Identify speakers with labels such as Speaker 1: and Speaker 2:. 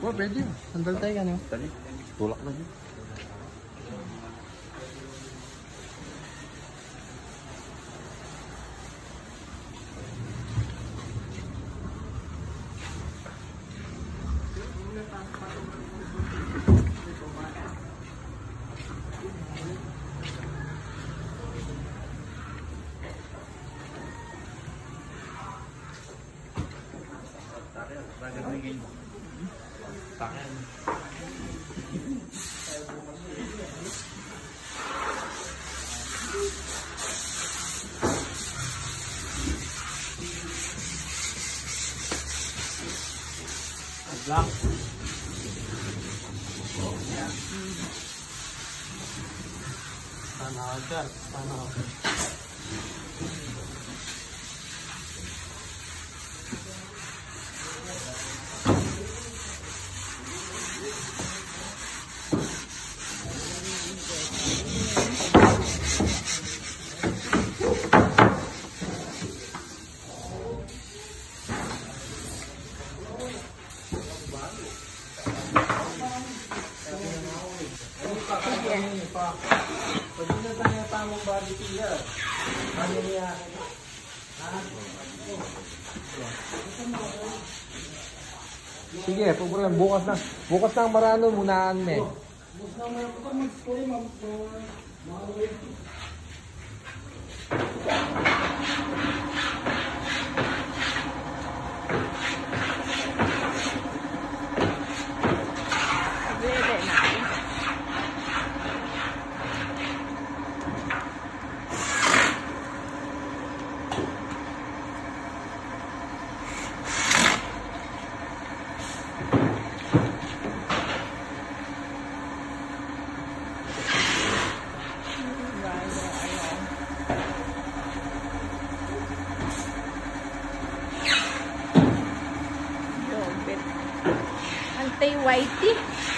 Speaker 1: Oh, pwede. Sandal tayo ka, no?
Speaker 2: Tali. Tulak na dyan.
Speaker 1: Black. Sana ako dyan. Sana ako.
Speaker 3: Pwede na tayo tamang body pillar. Ano niya?
Speaker 1: Sige, problem. Bukas na. Bukas na ang marano, munaan na eh.
Speaker 3: Bukas na may ako mag-story,
Speaker 4: Antay whitey.